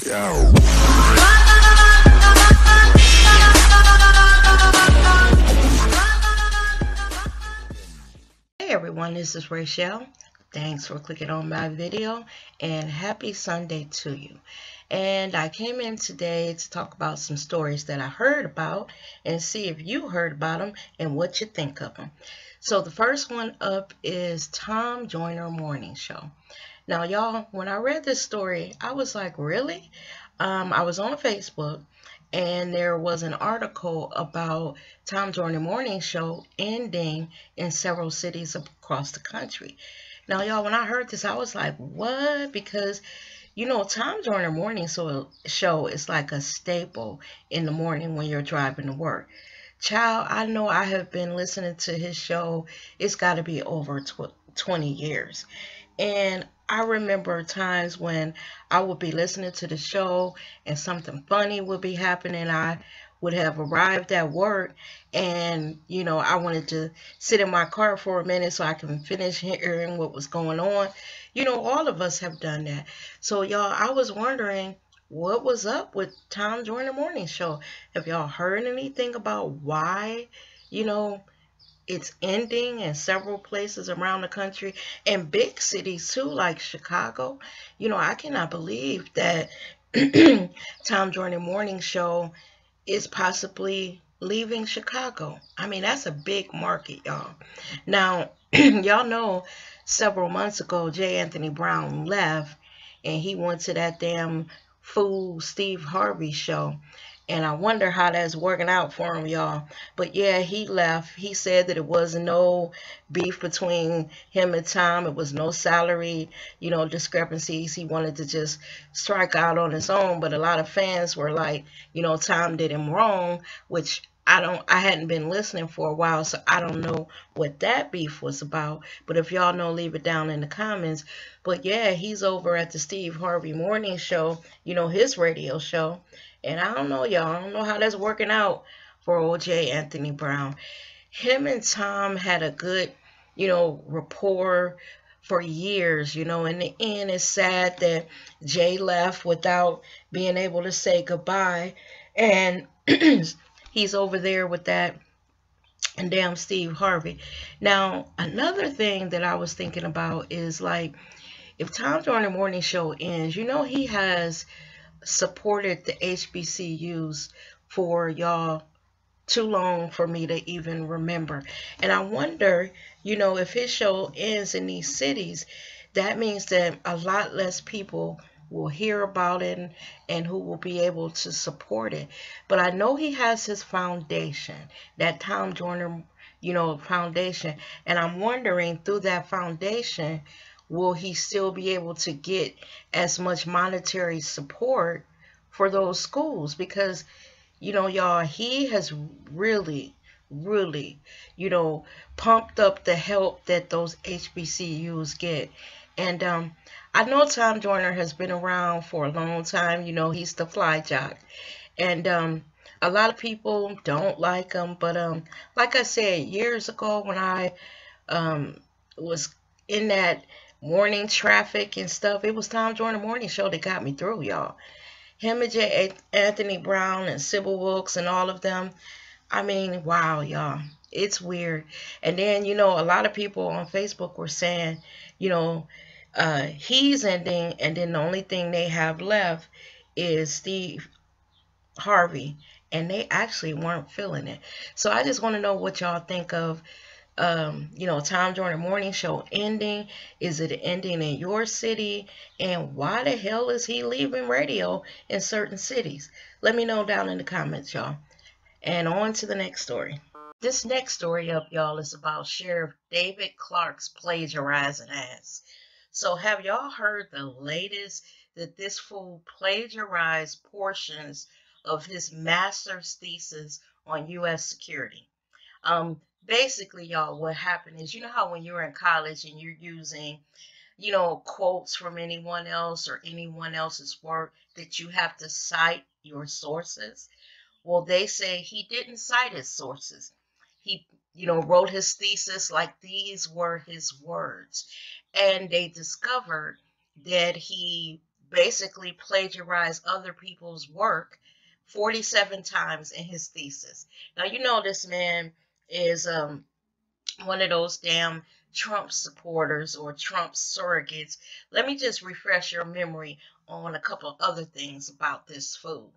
Hey everyone, this is Rachel. Thanks for clicking on my video and happy Sunday to you. And I came in today to talk about some stories that I heard about and see if you heard about them and what you think of them. So the first one up is Tom Joyner Morning Show. Now y'all, when I read this story, I was like, really? I was on Facebook and there was an article about Tom Joyner Morning Show ending in several cities across the country. Now y'all, when I heard this, I was like, what? Because Tom Joyner Morning Show is like a staple in the morning when you're driving to work. Child, I know I have been listening to his show. It's got to be over 20 years. And I remember times when I would be listening to the show and something funny would be happening. I would have arrived at work and, I wanted to sit in my car for a minute so I can finish hearing what was going on. All of us have done that. So, y'all, I was wondering what was up with Tom Joyner Morning Show. Have y'all heard anything about why, it's ending in several places around the country and big cities too, like Chicago? I cannot believe that Tom Joyner Morning Show is possibly leaving Chicago. I mean, that's a big market, y'all. Now, y'all know several months ago, J. Anthony Brown left and he went to that damn fool Steve Harvey show. And I wonder how that's working out for him, y'all. But yeah, he left. He said that it was no beef between him and Tom. It was no salary, discrepancies. He wanted to just strike out on his own. But a lot of fans were like, Tom did him wrong, which I hadn't been listening for a while, so I don't know what that beef was about. But if y'all know, leave it down in the comments. But yeah, he's over at the Steve Harvey Morning Show, his radio show. And I don't know, y'all. I don't know how that's working out for old J. Anthony Brown. Him and Tom had a good, rapport for years. In the end, it's sad that Jay left without being able to say goodbye. And he's over there with that and damn Steve Harvey. Now, another thing that I was thinking about is like, if Tom Joyner Morning Show ends, he has supported the HBCUs for y'all too long for me to even remember. And I wonder, if his show ends in these cities, that means that a lot less people will hear about it and who will be able to support it. But I know he has his foundation, that Tom Joyner, foundation. And I'm wondering, through that foundation, will he still be able to get as much monetary support for those schools? Because, y'all, he has really, pumped up the help that those HBCUs get. And I know Tom Joyner has been around for a long time. He's the fly jock. And a lot of people don't like him. But like I said, years ago when I was in that morning traffic and stuff, it was Tom Joyner Morning Show that got me through, y'all. Him and J. Anthony Brown and Sybil Wilkes and all of them. I mean, wow, y'all. It's weird. And then, a lot of people on Facebook were saying, he's ending, and then the only thing they have left is Steve Harvey. And they actually weren't feeling it. So I just want to know what y'all think of Tom Joyner Morning Show ending. Is it ending in your city? And why the hell is he leaving radio in certain cities? Let me know down in the comments, y'all. And on to the next story. This next story up, y'all, is about Sheriff David Clark's plagiarizing ass. So have y'all heard the latest that this fool plagiarized portions of his master's thesis on U.S. security? Basically, y'all, what happened is, how when you're in college and you're using, quotes from anyone else or anyone else's work, that you have to cite your sources? Well, they say he didn't cite his sources. He, wrote his thesis like these were his words. And they discovered that he basically plagiarized other people's work 47 times in his thesis. Now, you know this man is one of those damn Trump supporters or Trump surrogates. Let me just refresh your memory on a couple other things about this fool.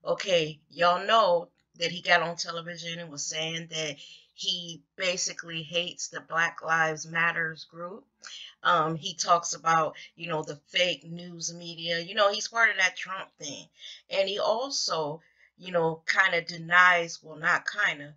Okay, y'all know that he got on television and was saying that he basically hates the Black Lives Matters group. He talks about, the fake news media. He's part of that Trump thing. And he also, kind of denies, well, not kind of,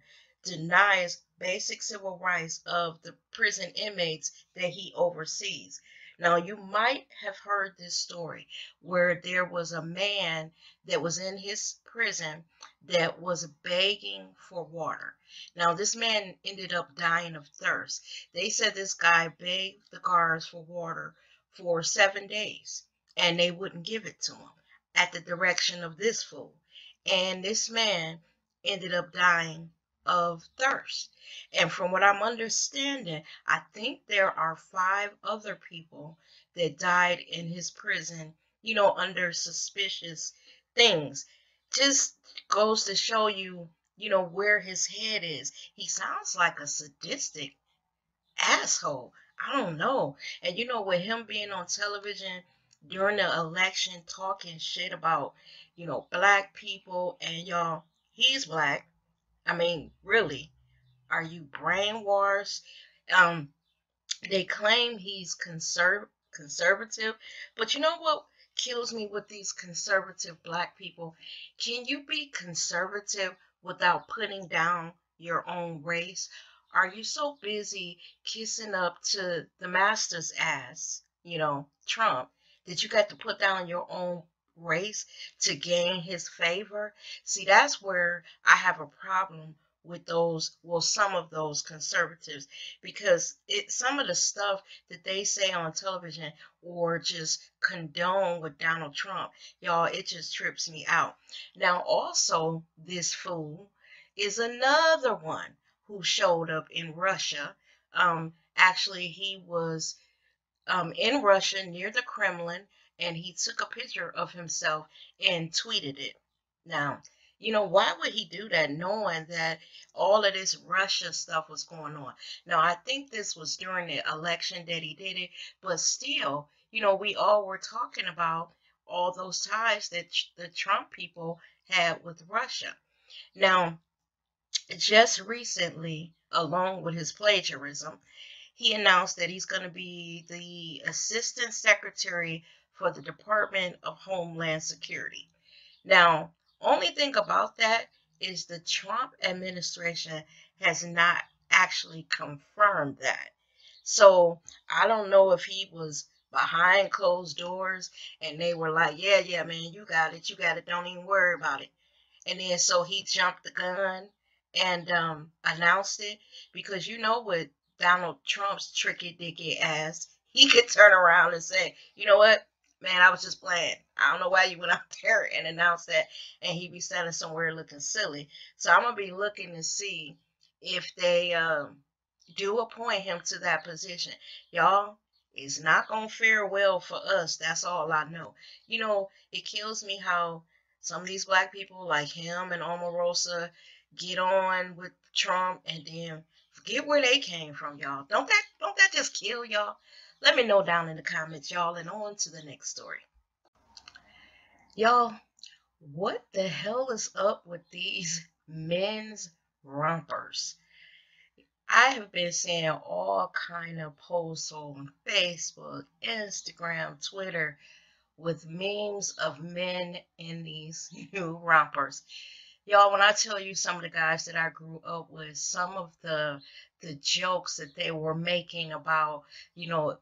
denies basic civil rights of the prison inmates that he oversees. Now, you might have heard this story where there was a man that was in his prison that was begging for water. Now, this man ended up dying of thirst. They said this guy begged the guards for water for 7 days, and they wouldn't give it to him at the direction of this fool. And this man ended up dying of thirst. And from what I'm understanding, I think there are 5 other people that died in his prison, under suspicious things. Just goes to show you, where his head is. He sounds like a sadistic asshole. I don't know. And with him being on television during the election talking shit about, black people, and y'all, he's black. I mean, really, are you brainwashed? Um, they claim he's conservative, but you know what kills me with these conservative black people? Can you be conservative without putting down your own race? Are you so busy kissing up to the master's ass, Trump, that you got to put down your own race to gain his favor? See, that's where I have a problem with those, well, some of those conservatives, because some of the stuff that they say on television or just condone with Donald Trump, y'all, it just trips me out. Now, also, this fool is another one who showed up in Russia. Actually, he was in Russia near the Kremlin, and he took a picture of himself and tweeted it. Now, why would he do that knowing that all of this Russia stuff was going on? Now, I think this was during the election that he did it, but still, we all were talking about all those ties that the Trump people had with Russia. Now, just recently, along with his plagiarism, he announced that he's going to be the Assistant Secretary for the Department of Homeland Security. Now, only thing about that is the Trump administration has not actually confirmed that. So I don't know if he was behind closed doors and they were like, yeah, man, you got it, don't even worry about it. And then so he jumped the gun and announced it, because with Donald Trump's tricky dicky ass, he could turn around and say, you know what, man, I was just playing. I don't know why you went out there and announced that, and he'd be standing somewhere looking silly. So I'm gonna be looking to see if they do appoint him to that position. Y'all, it's not gonna fare well for us. That's all I know. It kills me how some of these black people like him and Omarosa get on with Trump and then forget where they came from, y'all. Don't that just kill y'all? Let me know down in the comments, y'all, and on to the next story. Y'all, what the hell is up with these men's rompers? I have been seeing all kind of posts on Facebook, Instagram, Twitter, with memes of men in these new rompers. Y'all, when I tell you some of the guys that I grew up with, some of the jokes that they were making about,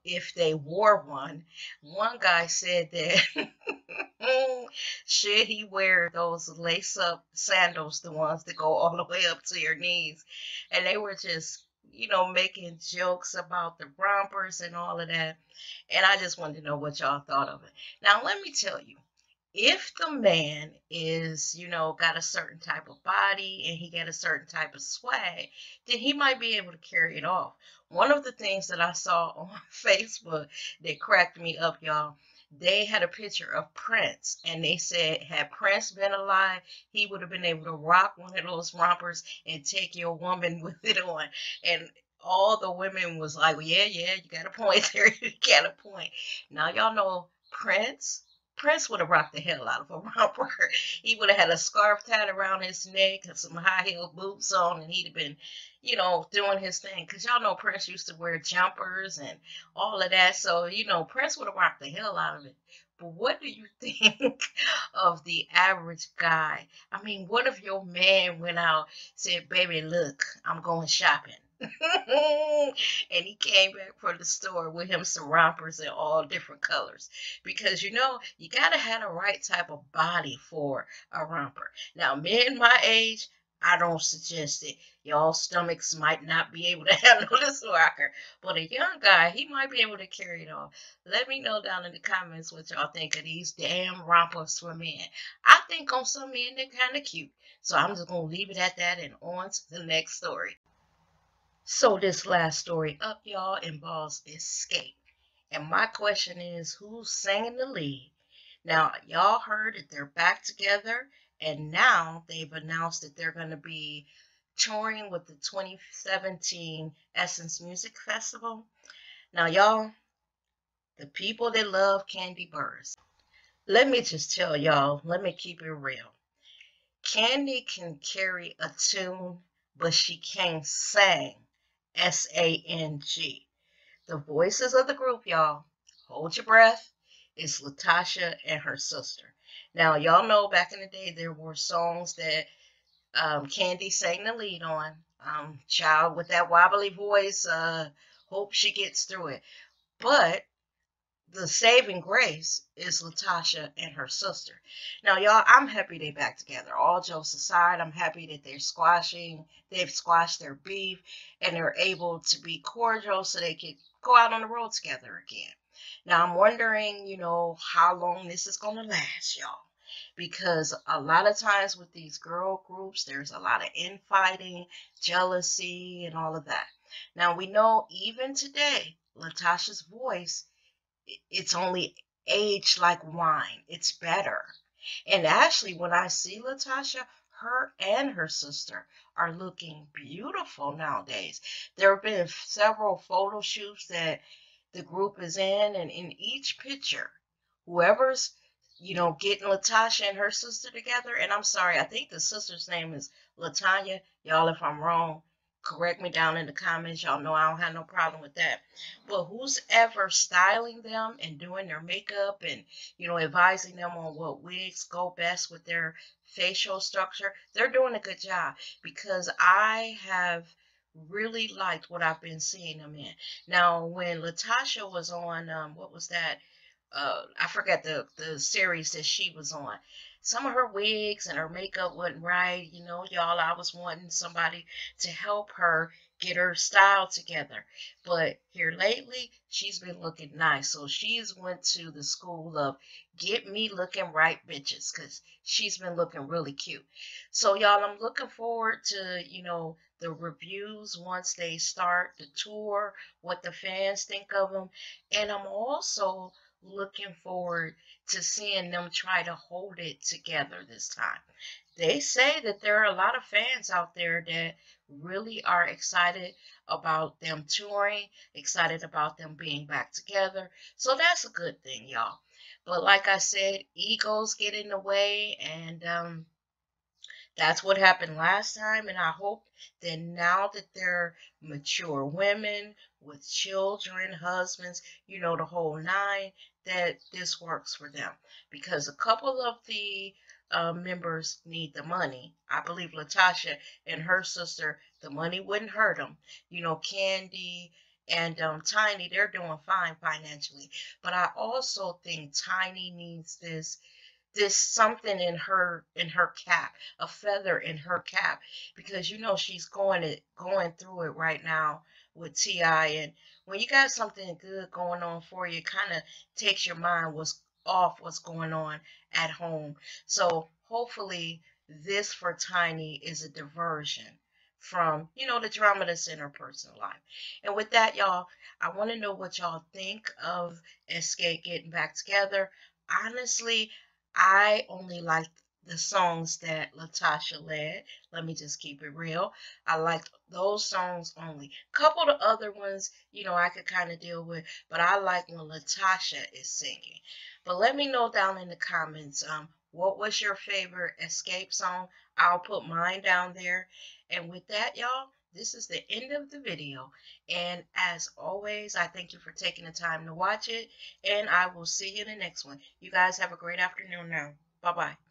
if they wore one. One guy said that should he wear those lace-up sandals, the ones that go all the way up to your knees? And they were just, making jokes about the rompers and all of that. And I just wanted to know what y'all thought of it. Now, let me tell you, if the man is, got a certain type of body and he got a certain type of swag, then he might be able to carry it off. One of the things that I saw on Facebook that cracked me up, y'all, they had a picture of Prince, and they said, had Prince been alive, he would have been able to rock one of those rompers and take your woman with it on. And all the women was like, well, yeah, you got a point there. You got a point. Now, y'all know Prince. Prince would have rocked the hell out of a romper. He would have had a scarf tied around his neck and some high heel boots on, and he'd have been, doing his thing. Because y'all know Prince used to wear jumpers and all of that. So, Prince would have rocked the hell out of it. But what do you think of the average guy? I mean, what if your man went out, said, baby, look, I'm going shopping. And he came back from the store with him some rompers in all different colors. Because, you got to have the right type of body for a romper. Now, men my age, I don't suggest it. Y'all stomachs might not be able to handle this rocker. But a young guy, he might be able to carry it off. Let me know down in the comments what y'all think of these damn rompers for men. I think on some men they're kind of cute. So I'm just going to leave it at that and on to the next story. So this last story up, y'all, involves XSCAPE. And my question is, who's singing the lead? Now, y'all heard that they're back together, and now they've announced that they're going to be touring with the 2017 Essence Music Festival. Now, y'all, the people that love Candy Burris, let me just tell y'all, let me keep it real. Candy can carry a tune, but she can't sing. S-A-N-G. The voices of the group, y'all, hold your breath, it's Latasha and her sister. Now, y'all know back in the day there were songs that Candy sang the lead on. Child with that wobbly voice, hope she gets through it. But the saving grace is Latasha and her sister. Now, y'all, I'm happy they're back together. All jokes aside, I'm happy that they've squashed their beef, and they're able to be cordial so they can go out on the road together again. Now, I'm wondering, how long this is going to last, y'all. Because a lot of times with these girl groups, there's a lot of infighting, jealousy, and all of that. Now, we know even today, Latasha's voice, it's only aged like wine. It's better. And actually, when I see Latasha, her and her sister are looking beautiful nowadays. There have been several photo shoots that the group is in, and in each picture, whoever's getting Latasha and her sister together, and I'm sorry, I think the sister's name is Latanya. Y'all, if I'm wrong, correct me down in the comments. Y'all know I don't have no problem with that. But who's ever styling them and doing their makeup and, advising them on what wigs go best with their facial structure, they're doing a good job, because I have really liked what I've been seeing them in. Now, when Latasha was on, what was that? I forget the series that she was on. Some of her wigs and her makeup wasn't right. Y'all, I was wanting somebody to help her get her style together. But here lately, she's been looking nice. So she's went to the school of get me looking right, bitches, because she's been looking really cute. So y'all, I'm looking forward to, the reviews once they start the tour, what the fans think of them. And I'm also looking forward to seeing them try to hold it together this time. They say that there are a lot of fans out there that really are excited about them touring, excited about them being back together. So that's a good thing, y'all. But like I said, egos get in the way, and that's what happened last time, and I hope that now that they're mature women with children, husbands, the whole nine, that this works for them. Because a couple of the members need the money. I believe Latasha and her sister, the money wouldn't hurt them. Candy and Tiny, they're doing fine financially. But I also think Tiny needs this something in her cap, a feather in her cap, because she's going through it right now with T.I. And when you got something good going on for you, it kind of takes your mind off what's going on at home. So hopefully this for Tiny is a diversion from, you know, the drama that's in her personal life. And with that, y'all, I want to know what y'all think of Xscape getting back together. Honestly, I only liked the songs that Latasha led. Let me just keep it real. I liked those songs only. A couple of the other ones, you know, I could kind of deal with, but I like when Latasha is singing. But let me know down in the comments, what was your favorite Xscape song? I'll put mine down there. And with that, y'all, this is the end of the video. And as always, I thank you for taking the time to watch it. And I will see you in the next one. You guys have a great afternoon now. Bye-bye.